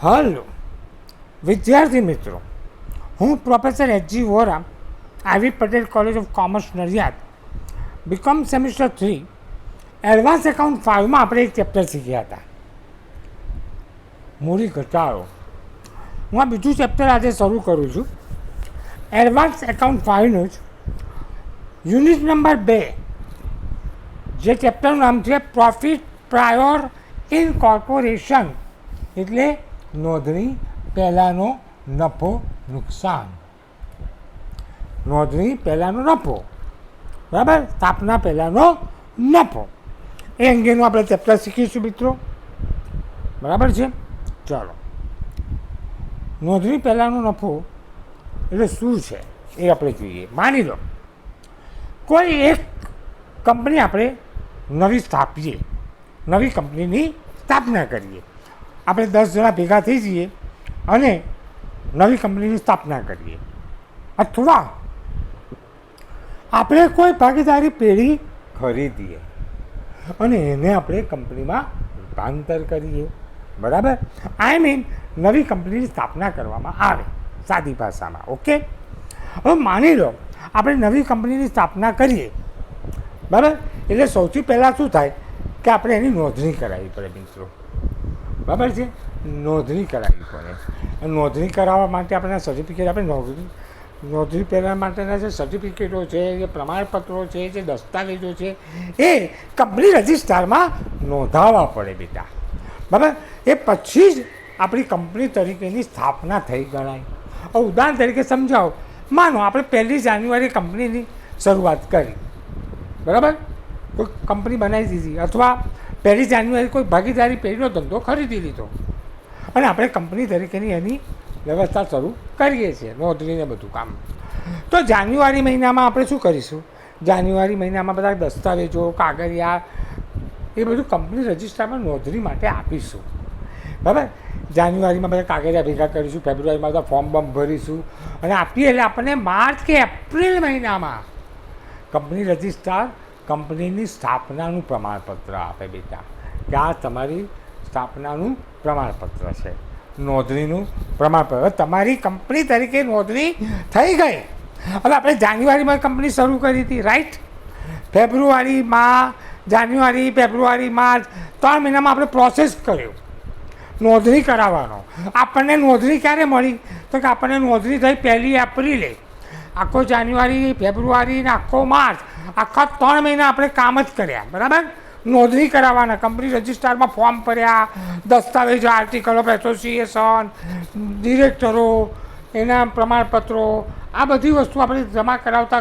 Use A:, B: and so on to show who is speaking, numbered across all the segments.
A: Hello વિદ્યાર્થી મિત્રો, હું professor H G. Vora, R V Patel college of commerce Nadiad, B Com semester 3 advance account 5માં આપણે એક ચેપ્ટર શીખ્યા હતા, મૂડી ઘટાડો. હું આ બીજું ચેપ્ટર આજે શરૂ કરું છું. એડવાન્સ એકાઉન્ટ 5નું જ યુનિટ નંબર 2, જે ચેપ્ટરનું નામ છે પ્રોફિટ પ્રાયોર ઇનકોર્પોરેશન, એટલે નોંધણી પહેલાંનો નફો નુકસાન. નોંધણી પહેલાંનો નફો, બરાબર, સ્થાપના પહેલાંનો નફો, એ અંગેનું આપણે ચેપ્ટર શીખીશું મિત્રો. બરાબર છે? ચાલો, નોંધણી પહેલાંનો નફો એટલે શું છે એ આપણે જોઈએ. માની લો કોઈ એક કંપની આપણે નવી સ્થાપીએ, નવી કંપનીની સ્થાપના કરીએ. આપણે 10 જણા ભેગા થઈ જઈએ અને નવી કંપનીની સ્થાપના કરીએ, અથવા આપણે કોઈ ભાગીદારી પેઢી ખરીદીએ અને એને આપણે કંપનીમાં રૂપાંતર કરીએ. બરાબર, આઈ મીન નવી કંપનીની સ્થાપના કરવામાં આવે, સાદી ભાષામાં. ઓકે, હવે માની લો આપણે નવી કંપનીની સ્થાપના કરીએ, બરાબર, એટલે સૌથી પહેલાં શું થાય કે આપણે એની નોંધણી કરાવવી પડે મિત્રો. બરાબર છે? નોંધણી કરાવવી પડે. નોંધણી કરાવવા માટે આપણે સર્ટિફિકેટ, આપણે નોંધણી પહેલાં માટેના જે સર્ટિફિકેટો છે, જે પ્રમાણપત્રો છે, જે દસ્તાવેજો છે, એ કંપની રજિસ્ટરમાં નોંધાવવા પડે બેટા. બરાબર, એ પછી જ આપણી કંપની તરીકેની સ્થાપના થઈ ગણાય. હવે ઉદાહરણ તરીકે સમજાવો, માનો આપણે 1 જાન્યુઆરી કંપનીની શરૂઆત કરી, બરાબર, કોઈ કંપની બનાવી દીધી, અથવા 1 જાન્યુઆરી કોઈ ભાગીદારી પેઢીનો ધંધો ખરીદી લીધો અને આપણે કંપની તરીકેની એની વ્યવસ્થા શરૂ કરીએ છીએ, નોંધણીને બધું કામ. તો જાન્યુઆરી મહિનામાં આપણે શું કરીશું? જાન્યુઆરી મહિનામાં બધા દસ્તાવેજો, કાગળિયા, એ બધું કંપની રજિસ્ટરમાં નોંધણી માટે આપીશું. બરાબર, જાન્યુઆરીમાં બધા કાગળિયા ભેગા કરીશું, ફેબ્રુઆરીમાં બધા ફોર્મ ભરીશું અને આપીએ એટલે આપણને માર્ચ કે એપ્રિલ મહિનામાં કંપની રજિસ્ટ્રાર કંપનીની સ્થાપનાનું પ્રમાણપત્ર આપે બેટા, કે આ તમારી સ્થાપનાનું પ્રમાણપત્ર છે, નોંધણીનું પ્રમાણપત્ર. તમારી કંપની તરીકે નોંધણી થઈ ગઈ. હવે આપણે જાન્યુઆરીમાં કંપની શરૂ કરી હતી, રાઈટ? જાન્યુઆરી, ફેબ્રુઆરી, માર્ચ, 3 મહિનામાં આપણે પ્રોસેસ કર્યો નોંધણી કરાવવાનો. આપણને નોંધણી ક્યારે મળી? તો કે આપણને નોંધણી થઈ 1 એપ્રિલે. આખો જાન્યુઆરી, ફેબ્રુઆરી ને આખો માર્ચ, આખા 3 મહિના આપણે કામ જ કર્યા. બરાબર, નોંધણી કરાવવાના, કંપની રજિસ્ટરમાં ફોર્મ ભર્યા, દસ્તાવેજો, આર્ટિકલ ઓફ એસોસિએશન, ડિરેક્ટરો, એના પ્રમાણપત્રો, આ બધી વસ્તુ આપણે જમા કરાવતા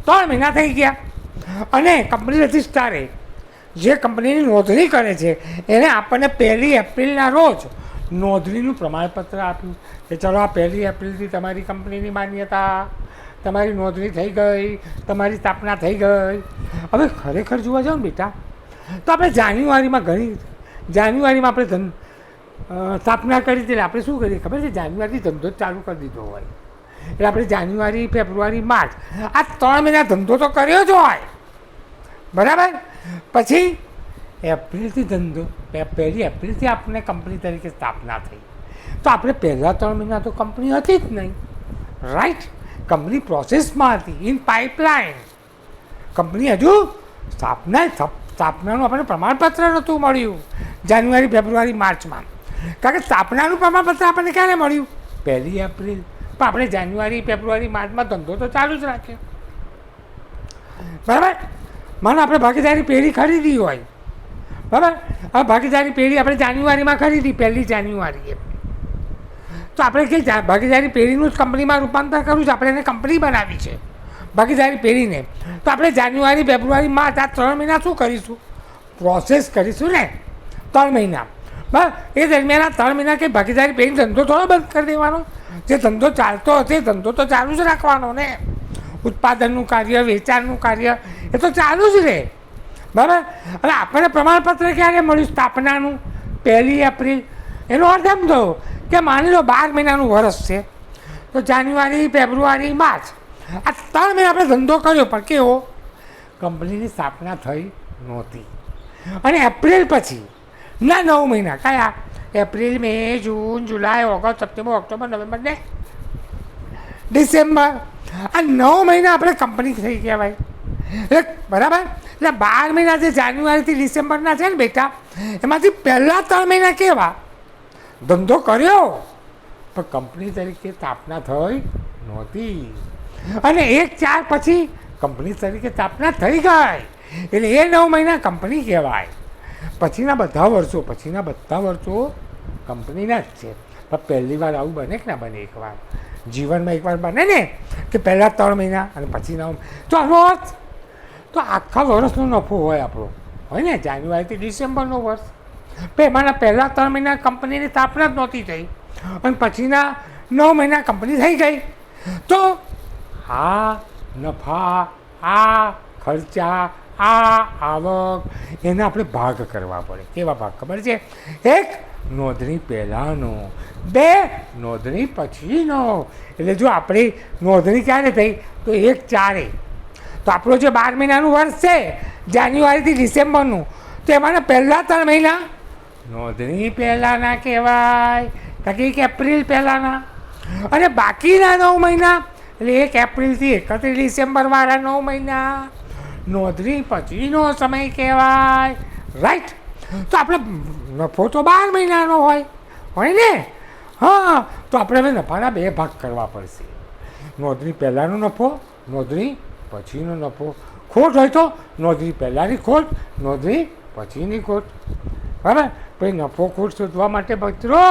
A: 3 મહિના થઈ ગયા. અને કંપની રજિસ્ટ્રારે જે કંપનીની નોંધણી કરે છે એને આપણને 1 એપ્રિલના રોજ નોંધણીનું પ્રમાણપત્ર આપ્યું કે ચલો આ 1 એપ્રિલથી તમારી કંપનીની માન્યતા, તમારી નોંધણી થઈ ગઈ, તમારી સ્થાપના થઈ ગઈ. હવે ખરેખર જોવા જાઓ ને બેટા, તો આપણે જાન્યુઆરીમાં આપણે સ્થાપના કરી હતી, આપણે શું કરીએ ખબર છે? જાન્યુઆરીથી ધંધો ચાલુ કરી દીધો હોય એટલે આપણે જાન્યુઆરી, ફેબ્રુઆરી, માર્ચ, આ 3 મહિના ધંધો તો કર્યો જ હોય. બરાબર, પછી એપ્રિલથી ધંધો, 1 એપ્રિલથી આપણને કંપની તરીકે સ્થાપના થઈ, તો આપણે પહેલાં 3 મહિના તો કંપની હતી જ નહીં, રાઈટ? કંપની પ્રોસેસમાં હતી, ઇન પાઇપલાઇન. કંપની હજુ સ્થાપનાનું આપણને પ્રમાણપત્ર નહોતું મળ્યું જાન્યુઆરી, ફેબ્રુઆરી, માર્ચમાં. કારણ કે સ્થાપનાનું પ્રમાણપત્ર આપણને ક્યારે મળ્યું? 1 એપ્રિલ. પણ આપણે જાન્યુઆરી, ફેબ્રુઆરી, માર્ચમાં ધંધો તો ચાલુ જ રાખ્યો. બરાબર, માનો આપણે ભાગીદારી પેઢી ખરીદી હોય, બરાબર, હવે ભાગીદારી પેઢી આપણે જાન્યુઆરીમાં ખરીદી, 1 જાન્યુઆરીએ, તો આપણે કઈ ભાગીદારી પેઢીનું જ કંપનીમાં રૂપાંતર કરવું છે, આપણે એને કંપની બનાવી છે ભાગીદારી પેઢીને. તો આપણે જાન્યુઆરી, ફેબ્રુઆરી, માર્ચ, આ 3 મહિના શું કરીશું? પ્રોસેસ કરીશું ને, 3 મહિના. બરાબર, એ દરમિયાન આ 3 મહિના કંઈ ભાગીદારી પેઢી ધંધો થોડો બંધ કરી દેવાનો. જે ધંધો ચાલતો હશે ધંધો તો ચાલુ જ રાખવાનો ને. ઉત્પાદનનું કાર્ય, વેચાણનું કાર્ય, એ તો ચાલુ જ રહે. બરાબર, અને આપણને પ્રમાણપત્ર ક્યારે મળ્યું? સ્થાપનાનું 1 એપ્રિલ. એનો અર્થ એમ થયો કે માની લો 12 મહિનાનું વર્ષ છે, તો જાન્યુઆરી, ફેબ્રુઆરી, માર્ચ, આ 3 મહિના આપણે ધંધો કર્યો, પણ કેવો? કંપનીની સ્થાપના થઈ નહોતી. અને એપ્રિલ પછી ના 9 મહિના, કયા? એપ્રિલ, મે, જૂન, જુલાઈ, ઓગસ્ટ, સપ્ટેમ્બર, ઓક્ટોબર, નવેમ્બર ને ડિસેમ્બર. આ 9 મહિના આપણે કંપની થઈ કહેવાય. બરાબર. એટલે 12 મહિના જે જાન્યુઆરીથી ડિસેમ્બરના છે ને બેટા, એમાંથી પહેલાં 3 મહિના કેવા? ધંધો કર્યો પણ કંપની તરીકે સ્થાપના થઈ નહોતી, અને 1/4 પછી કંપની તરીકે સ્થાપના થઈ ગઈ, એટલે એ 9 મહિના કંપની કહેવાય. પછીના બધા વર્ષો કંપનીના જ છે. પણ પહેલી વાર આવું બને કે ના બને? એકવાર જીવનમાં એકવાર બને ને કે પહેલાં 3 મહિના અને પછી 9. તો આનો અર્થ તો આખા વર્ષનો નફો હોય આપણો, હોય ને, જાન્યુઆરીથી ડિસેમ્બરનો વર્ષ. એમાંના પહેલાં 3 મહિના કંપનીની સ્થાપના જ નહોતી થઈ, અને પછીના 9 મહિના કંપની થઈ ગઈ. તો આ નફા, આ ખર્ચા, આ આવક, એને આપણે ભાગ કરવા પડે. કેવા ભાગ ખબર છે? 1 નોંધણી પહેલાંનો, 2 નોંધણી પછીનો. એટલે જો આપણી નોંધણી ક્યારે થઈ તો 1/4. તો આપણું જે 12 મહિનાનું વર્ષ છે જાન્યુઆરીથી ડિસેમ્બરનું, તો એમાંના પહેલાં 3 મહિના નોંધણી પહેલાંના કહેવાય, કારણ કે એપ્રિલ પહેલાંના. અને બાકીના 9 મહિના એટલે 1 એપ્રિલથી 31 ડિસેમ્બરવાળા 9 મહિના નોંધણી પછીનો સમય કહેવાય. રાઈટ. તો આપણે નફો તો 12 મહિનાનો હોય ને. હા, તો આપણે હવે નફાના 2 ભાગ કરવા પડશે. નોંધણી પહેલાંનો નફો, નોંધણી પછીનો નફો. ખોટ હોય તો નોંધણી પહેલાંની ખોટ, નોંધણી પછીની ખોટ. બરાબર. પછી નફો ખોટ શોધવા માટે મિત્રો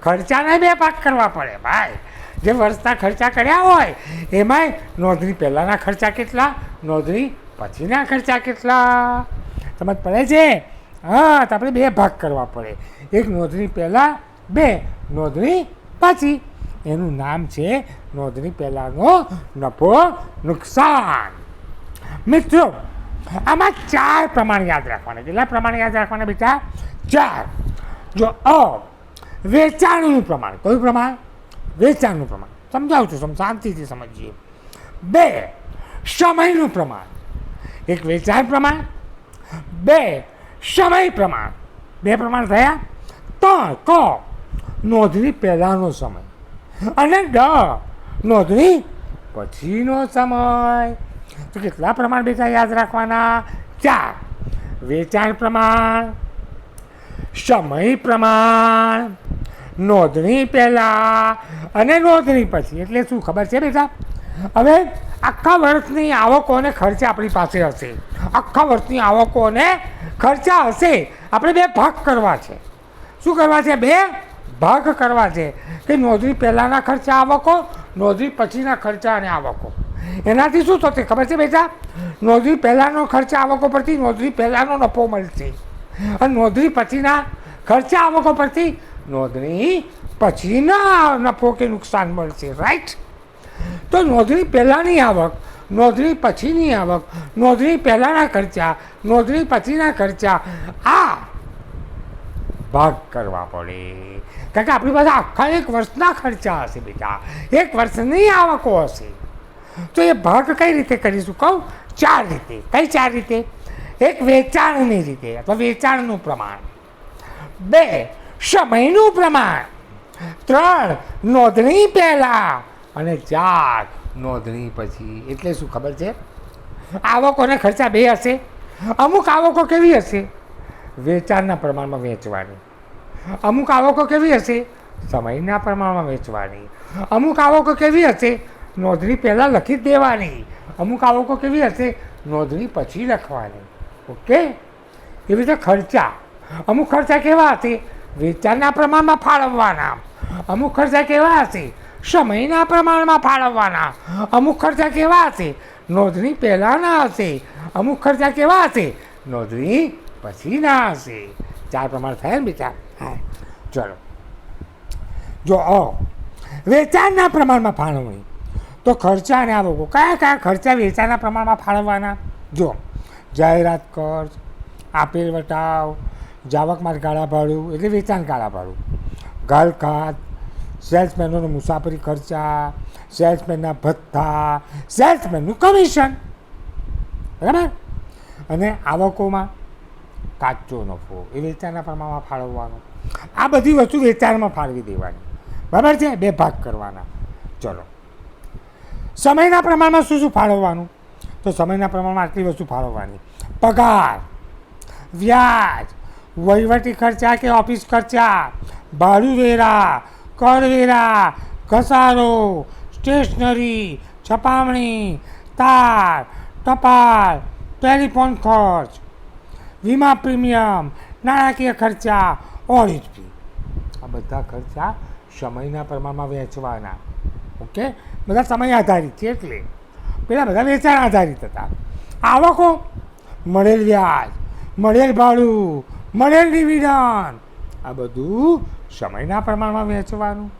A: ખર્ચાના 2 ભાગ કરવા પડે ભાઈ. જે વર્ષના ખર્ચા કર્યા હોય એમાંય નોંધણી પહેલાંના ખર્ચા કેટલા, નોંધણી પછીના ખર્ચા કેટલા. સમજ પડે છે? હા, તો આપણે 2 ભાગ કરવા પડે. 1 નોંધણી પહેલાં, 2 નોંધણી પછી. એનું નામ છે નોંધણી પહેલાંનો નફો નુકસાન. મિત્રો આમાં 4 પ્રમાણ યાદ રાખવાના. કેટલા પ્રમાણ યાદ રાખવાના બેટા? 4. જો વેચાણનું પ્રમાણ. કયું પ્રમાણ? વેચાણનું પ્રમાણ. સમજાવું છું, શાંતિથી સમજીએ. 2 સમયનું પ્રમાણ. 1 વેચાણ પ્રમાણ, 2 સમય પ્રમાણ. 2 પ્રમાણ થયા. 3 નોંધણી પહેલાંનો સમય, અને નોંધણી પછીનો સમય. તો કેટલા પ્રમાણ બેટા યાદ રાખવાના? 4. વેચાણ પ્રમાણ, સમય પ્રમાણ, નોંધણી પહેલાં અને નોંધણી પછી. એટલે શું ખબર છે બેટા? હવે આખા વર્ષની આવકો અને ખર્ચા આપણી પાસે હશે. આખા વર્ષની આવકો અને ખર્ચા હશે. આપણે 2 ભાગ કરવા છે. શું કરવા છે? 2 ભાગ કરવા છે. કે નોંધણી પહેલાંના ખર્ચા આવકો, નોંધણી પછીના ખર્ચા અને આવકો. એનાથી શું થશે ખબર છે બેટા? નોંધણી પહેલાંનો ખર્ચા આવકો પરથી નોંધણી પહેલાંનો નફો મળશે, અને નોંધણી પછીના ખર્ચા આવકો પરથી નોંધણી પછીના નફો કે નુકસાન મળશે. રાઈટ. તો નોંધણી પહેલાંની આવક, નોંધણી પછીની આવક, નોંધણી પહેલાંના ખર્ચા, નોંધણી પછીના ખર્ચા, આ ભાગ કરવા પડે. કારણ કે આપણી પાસે આખા 1 વર્ષના ખર્ચા હશે બેટા, 1 વર્ષની આવકો હશે. તો એ ભાગ કઈ રીતે કરીશું કહું? 4 રીતે. કઈ 4 રીતે? 1 વેચાણની રીતે અથવા વેચાણનું પ્રમાણ, 2 સમયનું પ્રમાણ, 3 નોંધણી પહેલાં, અને 4 નોંધણી પછી. એટલે શું ખબર છે? આવકો અને ખર્ચા 2 હશે. અમુક આવકો કેવી હશે? વેચાણના પ્રમાણમાં વેચવાની. અમુક આવકો કેવી હશે? સમયના પ્રમાણમાં વેચવાની. અમુક આવકો કેવી હશે? નોંધણી પહેલાં લખી જ દેવાની. અમુક આવકો કેવી હશે? નોંધણી પછી લખવાની. ઓકે. એવી રીતે ખર્ચા. અમુક ખર્ચા કેવા હશે? વેચાણના પ્રમાણમાં ફાળવવાના. અમુક ખર્ચા કેવા હશે? સમયના પ્રમાણમાં ફાળવવાના. અમુક ખર્ચા કેવા હશે? નોંધણી પહેલાંના હશે. અમુક ખર્ચા કેવા હશે? નોંધણી પછીના હશે. 4 પ્રમાણ થયા ને બેટા? હા, ચલો. જો વેચાણના પ્રમાણમાં ફાળવણી, તો ખર્ચા અને આવકો. કયા ખર્ચા વેચાણના પ્રમાણમાં ફાળવવાના? જો જાહેરાત ખર્ચ, આપેલ વટાવ, જાવકમાર ગાળા ભાડું એટલે વેચાણ ગાળા ભાડું, ઘરખાત, સેલ્સમેનોનો મુસાફરી ખર્ચા, સેલ્સમેનના ભથ્થા, સેલ્સમેનનું કમિશન. બરાબર. અને આવકોમાં કાચો નફો એ વેચાણના પ્રમાણમાં ફાળવવાનો. આ બધી વસ્તુ વેચાણમાં ફાળવી દેવાની, બરાબર છે? 2 ભાગ કરવાના. ચલો, સમયના પ્રમાણમાં શું શું ફાળવવાનું? તો સમયના પ્રમાણમાં આટલી વસ્તુ ફાળવવાની: પગાર, વ્યાજ, વહીવટી ખર્ચા કે ઓફિસ ખર્ચા, ભાડું વેરા, કરવેરા, ઘસારો, સ્ટેશનરી, છપામણી, તાર, ટપાલ, ટેલિફોન ખર્ચ, વીમા પ્રીમિયમ, નાણાકીય ખર્ચા, ઓડિટ ફી. આ બધા ખર્ચા સમયના પ્રમાણમાં વહેંચવાના. ઓકે, બધા સમય આધારિત છે, એટલે પેલા બધા વેચાણ આધારિત હતા. આવકો, મળેલ વ્યાજ, મળેલ ભાડું, મળેલ ડિવિડન્ડ, આ બધું સમયના પ્રમાણમાં વહેંચવાનું.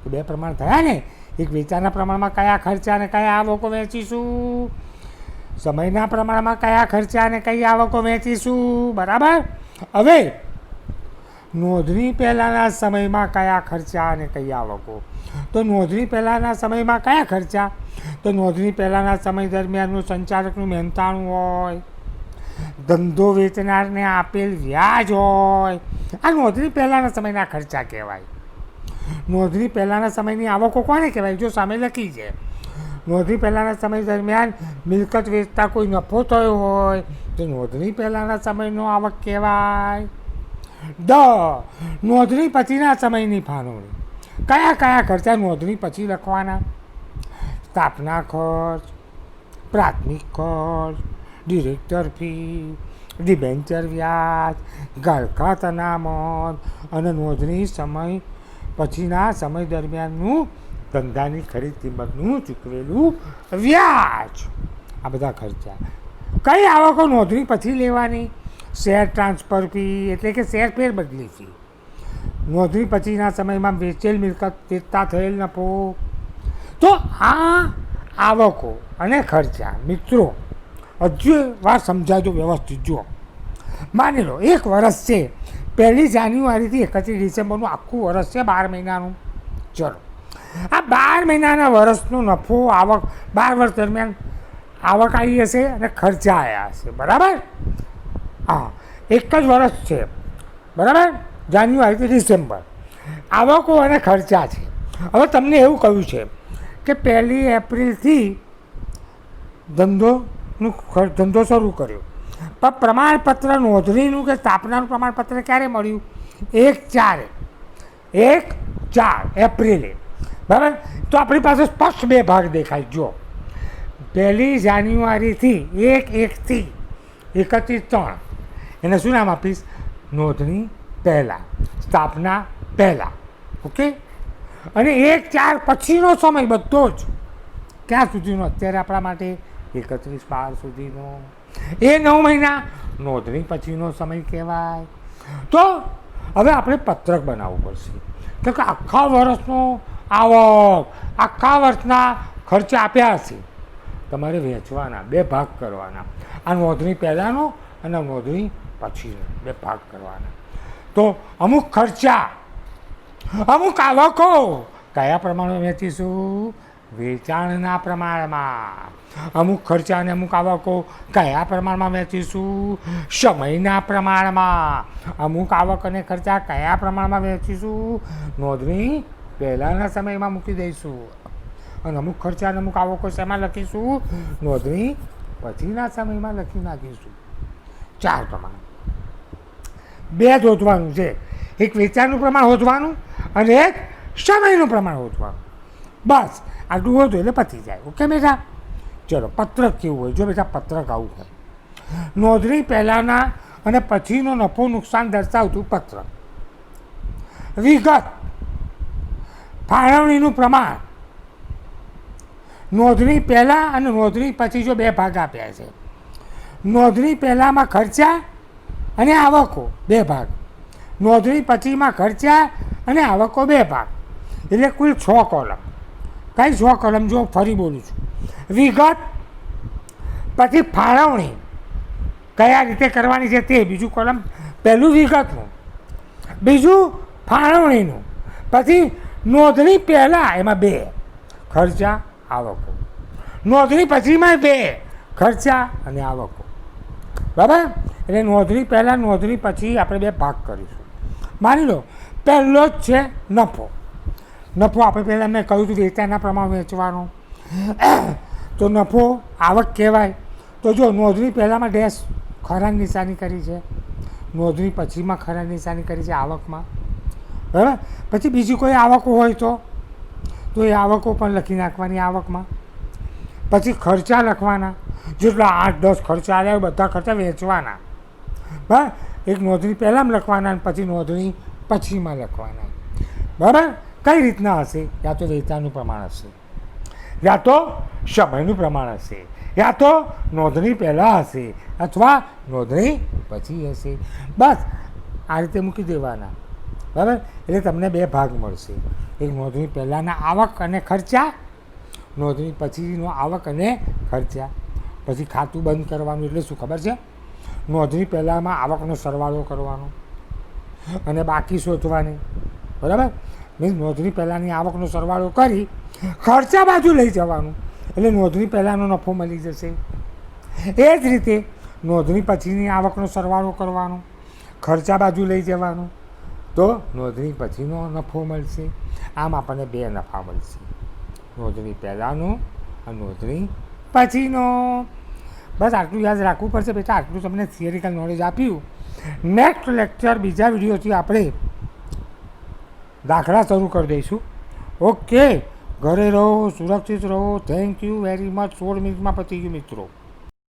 A: તો 2 પ્રમાણ થયા ને. એક વેચાણના પ્રમાણમાં કયા ખર્ચા અને કયા આવકો વહેંચીશું, સમયના પ્રમાણમાં કયા ખર્ચા અને કઈ આવકો વહેંચીશું, બરાબર? હવે નોંધણી પહેલાંના સમયમાં કયા ખર્ચા અને કઈ આવકો? તો નોંધણી પહેલાંના સમયમાં કયા ખર્ચા? તો નોંધણી પહેલાંના સમય દરમિયાનનું સંચાલકનું મહેનતાણું હોય, ધંધો વેચનારને આપેલ વ્યાજ હોય, આ નોંધણી પહેલાંના સમયના ખર્ચા કહેવાય. નોંધણી પહેલાંના સમયની આવકો કોને કહેવાય? જો સામે લખી છે, નોંધણી પહેલાંના સમય દરમિયાન મિલકત વેચતા કોઈ નફો થયો હોય તો નોંધણી પહેલાંના સમયનો આવક કહેવાય. નોંધણી પછીના સમયની ફાળવણી. કયા કયા ખર્ચા નોંધણી પછી લખવાના? સ્થાપના ખર્ચ, પ્રાથમિક ખર્ચ, ડિરેક્ટર ફી, ડિબેન્ચર વ્યાજ, ગાળખાત અનામત અને નોંધણી સમય પછીના સમય દરમિયાનનું ધંધાની ખરીદ કિંમતનું ચૂકવેલું વ્યાજ. આ બધા ખર્ચા. કઈ આવકો નોંધણી પછી લેવાની? શેર ટ્રાન્સફર ફી, એટલે કે શેર ફેરબદલી ફી. નોંધણી પછીના સમયમાં વેચેલ મિલકત વેચતા થયેલ નફો. તો આ આવકો અને ખર્ચા મિત્રો હજુ વાર સમજાજો વ્યવસ્થિત. જુઓ, માની લો 1 વર્ષ છે, 1 જાન્યુઆરીથી 31 ડિસેમ્બરનું આખું વર્ષ છે, 12 મહિનાનું. ચલો, આ 12 મહિનાના વર્ષનો નફો, આવક, 12 વર્ષ દરમિયાન આવક આવી હશે અને ખર્ચા આવ્યા હશે, બરાબર? હા, 1 જ વર્ષ છે, બરાબર? જાન્યુઆરીથી ડિસેમ્બર. આવકો અને ખર્ચા છે. હવે તમને એવું કહ્યું છે કે 1 એપ્રિલથી ધંધો શરૂ કર્યો, પણ પ્રમાણપત્ર નોંધણીનું કે સ્થાપનાનું પ્રમાણપત્ર ક્યારે મળ્યું? 1/4 એપ્રિલે, બરાબર? તો આપણી પાસે સ્પષ્ટ 2 ભાગ દેખાય. જો 1 જાન્યુઆરીથી 1/1થી 31/3, એને શું નામ આપીશ? નોંધણી પહેલાં, સ્થાપના પહેલાં. ઓકે, અને 1/4 પછીનો સમય બધો જ ક્યાં સુધીનો? અત્યારે આપણા માટે 31/12 સુધીનો. એ 9 મહિના નોંધણી પછીનો સમય કહેવાય. તો હવે આપણે પત્રક બનાવવું પડશે કે આખા વર્ષનો આવક, આખા વર્ષના ખર્ચા આપ્યા હશે, તમારે વહેંચવાના, 2 ભાગ કરવાના. આ નોંધણી પહેલાંનો અને નોંધણી પછીનો 2 ભાગ કરવાના. તો અમુક ખર્ચા, અમુક આવકો કયા પ્રમાણે વહેંચીશું? વેચાણના પ્રમાણમાં. અમુક ખર્ચા અને અમુક આવકો કયા પ્રમાણમાં વહેંચીશું? સમયના પ્રમાણમાં. અમુક આવક અને ખર્ચા કયા પ્રમાણમાં વહેંચીશું? નોંધણી પહેલાંના સમયમાં મૂકી દઈશું. અને અમુક ખર્ચા અને અમુક આવકો શેમાં લખીશું? નોંધણી પછીના સમયમાં લખી નાખીશું. 4 પ્રમાણ. 2 શોધવાનું છે. એક વેચાણનું પ્રમાણ શોધવાનું અને એક સમયનું પ્રમાણ શોધવાનું. બસ આટલું હોતું એટલે પતી જાય. ઓકે બેટા? ચલો, પત્રક કેવું હોય? જો બેટા, પત્રક આવું હોય: નોંધણી પહેલાંના અને પછીનો નફો નુકસાન દર્શાવતું પત્રક. વિગત: ફાળવણીનું પ્રમાણ. નોંધણી પહેલાં અને નોંધણી પછી જો 2 ભાગ આપ્યા છે. નોંધણી પહેલાંમાં ખર્ચા અને આવકો 2 ભાગ, નોંધણી પછીમાં ખર્ચા અને આવકો 2 ભાગ, એટલે કુલ 6 કોલમ. કઈ 6 કોલમ? જો ફરી બોલું છું: વિગત, પછી ફાળવણી કયા રીતે કરવાની છે તે, બીજું કોલમ. પહેલું વિગતનું, બીજું ફાળવણીનું, પછી નોંધણી પહેલાં એમાં 2 ખર્ચા આવકો, નોંધણી પછીમાં 2 ખર્ચા અને આવકો, બરાબર? એટલે નોંધણી પહેલાં નોંધણી પછી આપણે 2 ભાગ કરીશું. માની લો પહેલો જ છે નફો. નફો આપણે પહેલાં મેં કહ્યું હતું વેચાણના પ્રમાણે વેચવાનો. તો નફો આવક કહેવાય. તો જો નોંધણી પહેલાંમાં ડેશ ખરાની નિશાની કરી છે, નોંધણી પછીમાં ખરાની નિશાની કરી છે આવકમાં, બરાબર. પછી બીજી કોઈ આવકો હોય તો એ આવકો પણ લખી નાખવાની આવકમાં. પછી ખર્ચા લખવાના, જેટલા 8-10 ખર્ચા આવ્યા બધા ખર્ચા વેચવાના, બરાબર. એક નોંધણી પહેલાં લખવાના અને પછી નોંધણી પછીમાં લખવાના, બરાબર. કઈ રીતના હશે? યા તો વેચાણનું પ્રમાણ હશે, યા તો સમયનું પ્રમાણ હશે, યા તો નોંધણી પહેલાં હશે અથવા નોંધણી પછી હશે. બસ આ રીતે મૂકી દેવાના, બરાબર. એટલે તમને 2 ભાગ મળશે, એક નોંધણી પહેલાંના આવક અને ખર્ચા, નોંધણી પછીનો આવક અને ખર્ચા. પછી ખાતું બંધ કરવાનું એટલે શું ખબર છે? નોંધણી પહેલાંમાં આવકનો સરવાળો કરવાનો અને બાકી શોધવાની, બરાબર. મીન્સ નોંધણી પહેલાંની આવકનો સરવાળો કરી ખર્ચા બાજુ લઈ જવાનું એટલે નોંધણી પહેલાંનો નફો મળી જશે. એ જ રીતે નોંધણી પછીની આવકનો સરવાળો કરવાનો, ખર્ચા બાજુ લઈ જવાનું તો નોંધણી પછીનો નફો મળશે. આમ આપણને 2 નફા મળશે, નોંધણી પહેલાંનો અને નોંધણી પછીનો. બસ આટલું યાદ રાખવું પડશે બેટા. આટલું તમને થિયરિકલ નોલેજ આપ્યું. નેક્સ્ટ લેક્ચર બીજા વિડીયોથી આપણે દાખલા શરૂ કરી દઈશું. ઓકે, ઘરે રહો, સુરક્ષિત રહો. Thank you very much. 16 મિનિટમાં પતી ગયું મિત્રો.